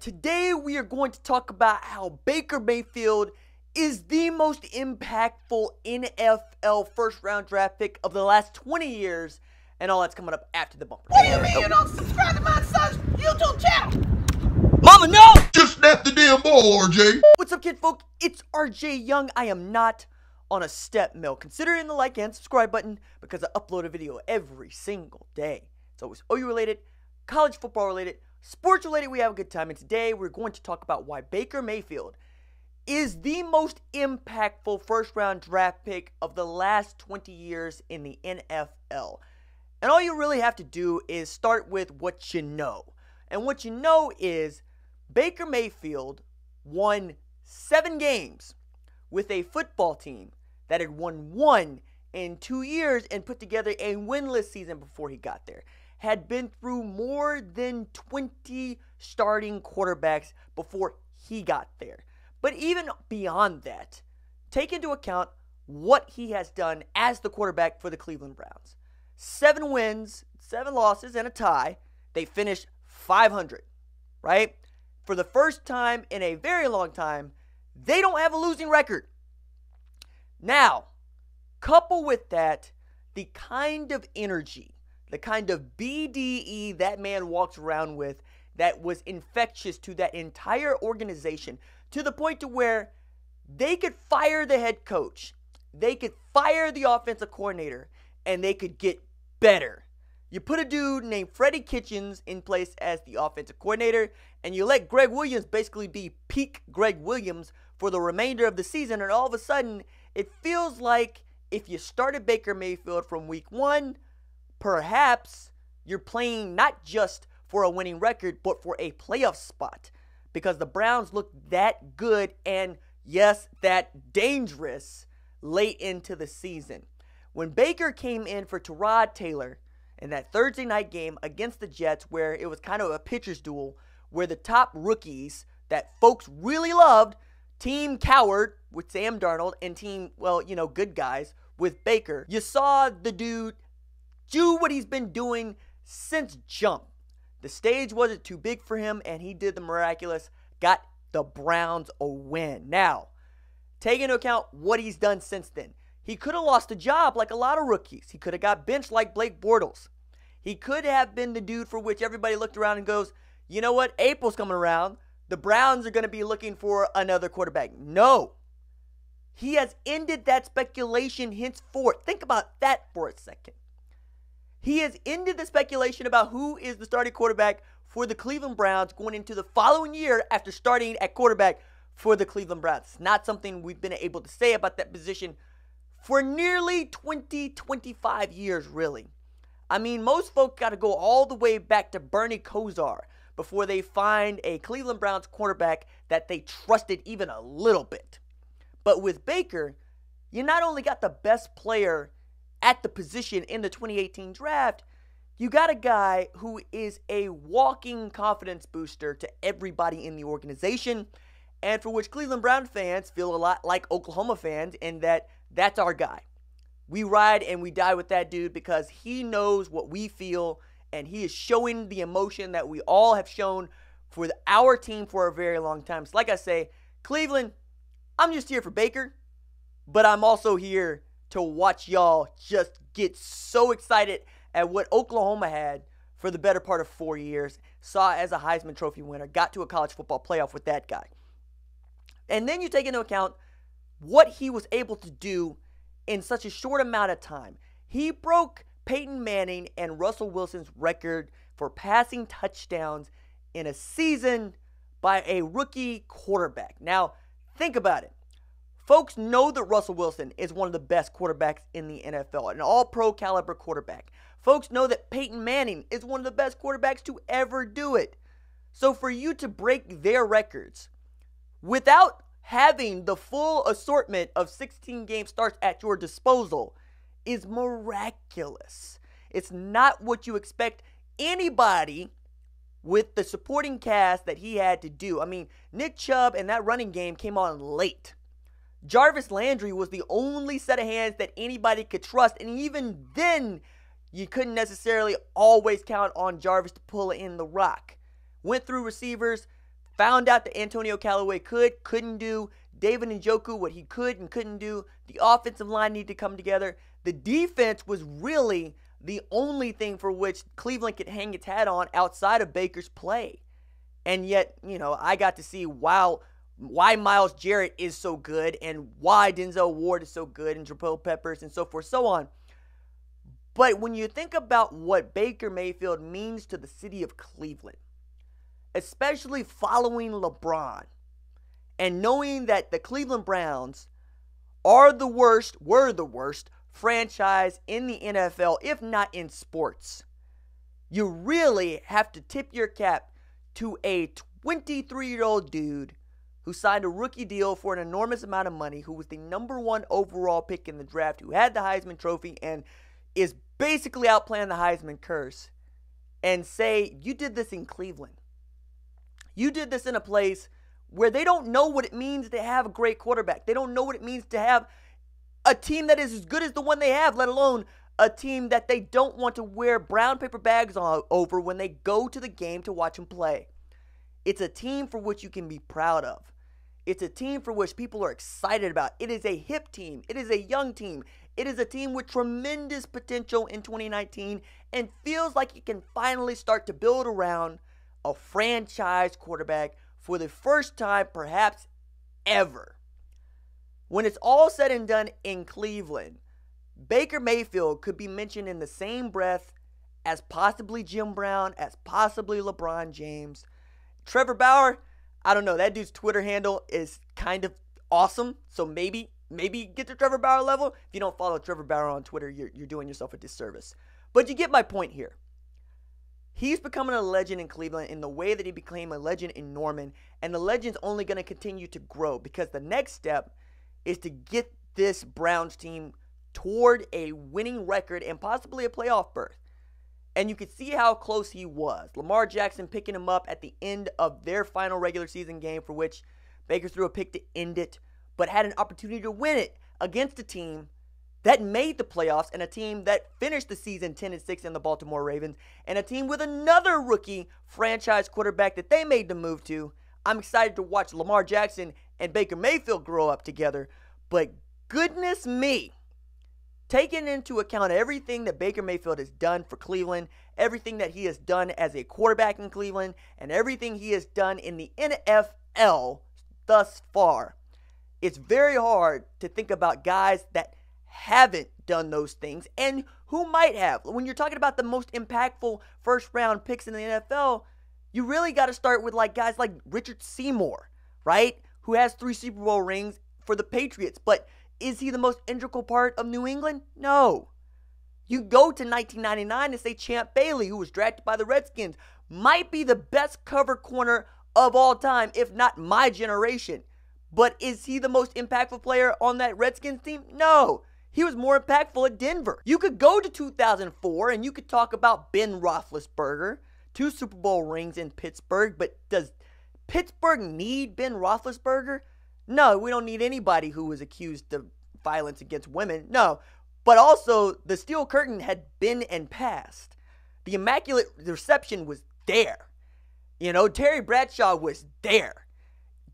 Today we are going to talk about how Baker Mayfield is the most impactful NFL first-round draft pick of the last 20 years, and all that's coming up after the bumper. What do you mean you don't subscribe to my son's YouTube channel? Mama, no! Just snap the damn ball, RJ. What's up, kid folk? It's RJ Young. I am not on a step mill. Consider hitting the like and subscribe button because I upload a video every single day. It's always OU related, college football related, sports related. We have a good time, and today we're going to talk about why Baker Mayfield is the most impactful first-round draft pick of the last 20 years in the NFL. And all you really have to do is start with what you know. And what you know is Baker Mayfield won 7 games with a football team that had won 1 in 2 years and put together a winless season before he got there. Had been through more than 20 starting quarterbacks before he got there. But even beyond that, take into account what he has done as the quarterback for the Cleveland Browns. 7 wins, 7 losses, and a tie. They finished 500, right? For the first time in a very long time, they don't have a losing record. Now, couple with that, the kind of energy, the kind of BDE that man walks around with that was infectious to that entire organization, to the point to where they could fire the head coach, they could fire the offensive coordinator, and they could get better. You put a dude named Freddie Kitchens in place as the offensive coordinator, and you let Greg Williams basically be peak Greg Williams for the remainder of the season, and all of a sudden, it feels like if you started Baker Mayfield from week 1, perhaps you're playing not just for a winning record, but for a playoff spot. Because the Browns looked that good and, yes, that dangerous late into the season. When Baker came in for Tyrod Taylor in that Thursday night game against the Jets, where it was kind of a pitcher's duel, where the top rookies that folks really loved, Team Coward with Sam Darnold and Team, well, you know, good guys with Baker, you saw the dude do what he's been doing since jump. The stage wasn't too big for him, and he did the miraculous, got the Browns a win. Now, take into account what he's done since then. He could have lost a job like a lot of rookies. He could have got benched like Blake Bortles. He could have been the dude for which everybody looked around and goes, you know what, April's coming around. The Browns are going to be looking for another quarterback. No. He has ended that speculation henceforth. Think about that for a second. He has ended the speculation about who is the starting quarterback for the Cleveland Browns going into the following year after starting at quarterback for the Cleveland Browns. It's not something we've been able to say about that position for nearly 25 years, really. I mean, most folks got to go all the way back to Bernie Kosar before they find a Cleveland Browns quarterback that they trusted even a little bit. But with Baker, you not only got the best player at the position in the 2018 draft, you got a guy who is a walking confidence booster to everybody in the organization, and for which Cleveland Brown fans feel a lot like Oklahoma fans in that that's our guy. We ride and we die with that dude because he knows what we feel, and he is showing the emotion that we all have shown for our team for a very long time. So like I say, Cleveland, I'm just here for Baker, but I'm also here to watch y'all just get so excited at what Oklahoma had for the better part of 4 years, saw as a Heisman Trophy winner, got to a college football playoff with that guy. And then you take into account what he was able to do in such a short amount of time. He broke Peyton Manning and Russell Wilson's record for passing touchdowns in a season by a rookie quarterback. Now, think about it. Folks know that Russell Wilson is one of the best quarterbacks in the NFL, an all-pro caliber quarterback. Folks know that Peyton Manning is one of the best quarterbacks to ever do it. So for you to break their records without having the full assortment of 16 game starts at your disposal is miraculous. It's not what you expect anybody with the supporting cast that he had to do. I mean, Nick Chubb and that running game came on late. Jarvis Landry was the only set of hands that anybody could trust, and even then, you couldn't necessarily always count on Jarvis to pull in the rock. Went through receivers, found out that Antonio Callaway couldn't do. David Njoku, what he could and couldn't do. The offensive line needed to come together. The defense was really the only thing for which Cleveland could hang its hat on outside of Baker's play. And yet, I got to see why Myles Jarrett is so good and why Denzel Ward is so good and Jabril Peppers and so forth, so on. But when you think about what Baker Mayfield means to the city of Cleveland, especially following LeBron, and knowing that the Cleveland Browns were the worst franchise in the NFL, if not in sports, you really have to tip your cap to a 23-year-old dude who signed a rookie deal for an enormous amount of money, who was the #1 overall pick in the draft, who had the Heisman Trophy and is basically outplaying the Heisman curse, and say, you did this in Cleveland. You did this in a place where they don't know what it means to have a great quarterback. They don't know what it means to have a team that is as good as the one they have, let alone a team that they don't want to wear brown paper bags over when they go to the game to watch them play. It's a team for which you can be proud of. It's a team for which people are excited about. It is a hip team. It is a young team. It is a team with tremendous potential in 2019 and feels like it can finally start to build around a franchise quarterback for the first time perhaps ever. When it's all said and done in Cleveland, Baker Mayfield could be mentioned in the same breath as possibly Jim Brown, as possibly LeBron James. Trevor Bauer, I don't know, that dude's Twitter handle is kind of awesome, so maybe get to Trevor Bauer level. If you don't follow Trevor Bauer on Twitter, you're doing yourself a disservice. But you get my point here. He's becoming a legend in Cleveland in the way that he became a legend in Norman, and the legend's only going to continue to grow because the next step is to get this Browns team toward a winning record and possibly a playoff berth. And you could see how close he was. Lamar Jackson picking him up at the end of their final regular season game, for which Baker threw a pick to end it, but had an opportunity to win it against a team that made the playoffs and a team that finished the season 10-6 in the Baltimore Ravens, and a team with another rookie franchise quarterback that they made the move to. I'm excited to watch Lamar Jackson and Baker Mayfield grow up together, but goodness me, taking into account everything that Baker Mayfield has done for Cleveland, everything that he has done as a quarterback in Cleveland, and everything he has done in the NFL thus far, it's very hard to think about guys that haven't done those things and who might have. When you're talking about the most impactful first-round picks in the NFL, you really got to start with guys like Richard Seymour, right? Who has 3 Super Bowl rings for the Patriots, but is he the most integral part of New England? No. You go to 1999 and say Champ Bailey, who was drafted by the Redskins, might be the best cover corner of all time, if not my generation. But is he the most impactful player on that Redskins team? No. He was more impactful at Denver. You could go to 2004 and you could talk about Ben Roethlisberger, 2 Super Bowl rings in Pittsburgh, but does Pittsburgh need Ben Roethlisberger? No, we don't need anybody who was accused of violence against women. No, but also the Steel Curtain had been and passed. The Immaculate Reception was there. Terry Bradshaw was there.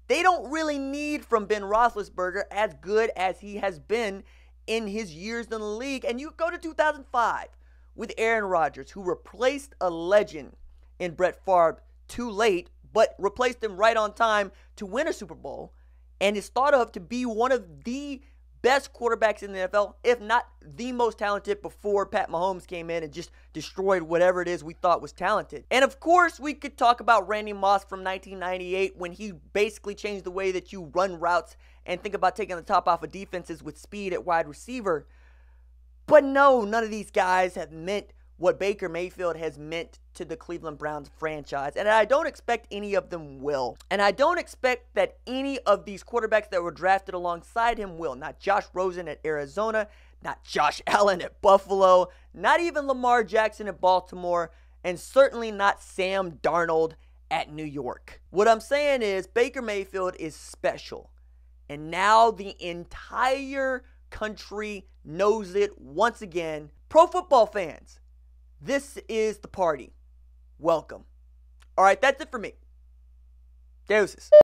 They don't really need from Ben Roethlisberger as good as he has been in his years in the league. And you go to 2005 with Aaron Rodgers, who replaced a legend in Brett Favre too late, but replaced him right on time to win a Super Bowl, and is thought of to be one of the best quarterbacks in the NFL, if not the most talented, before Pat Mahomes came in and just destroyed whatever it is we thought was talented. And of course, we could talk about Randy Moss from 1998 when he basically changed the way that you run routes and think about taking the top off of defenses with speed at wide receiver. But no, none of these guys have meant what Baker Mayfield has meant to the Cleveland Browns franchise. And I don't expect any of them will. And I don't expect that any of these quarterbacks that were drafted alongside him will. Not Josh Rosen at Arizona, not Josh Allen at Buffalo, not even Lamar Jackson at Baltimore, and certainly not Sam Darnold at New York. What I'm saying is Baker Mayfield is special. And now the entire country knows it once again. Pro football fans, this is the party. Welcome. All right, that's it for me. Deuces.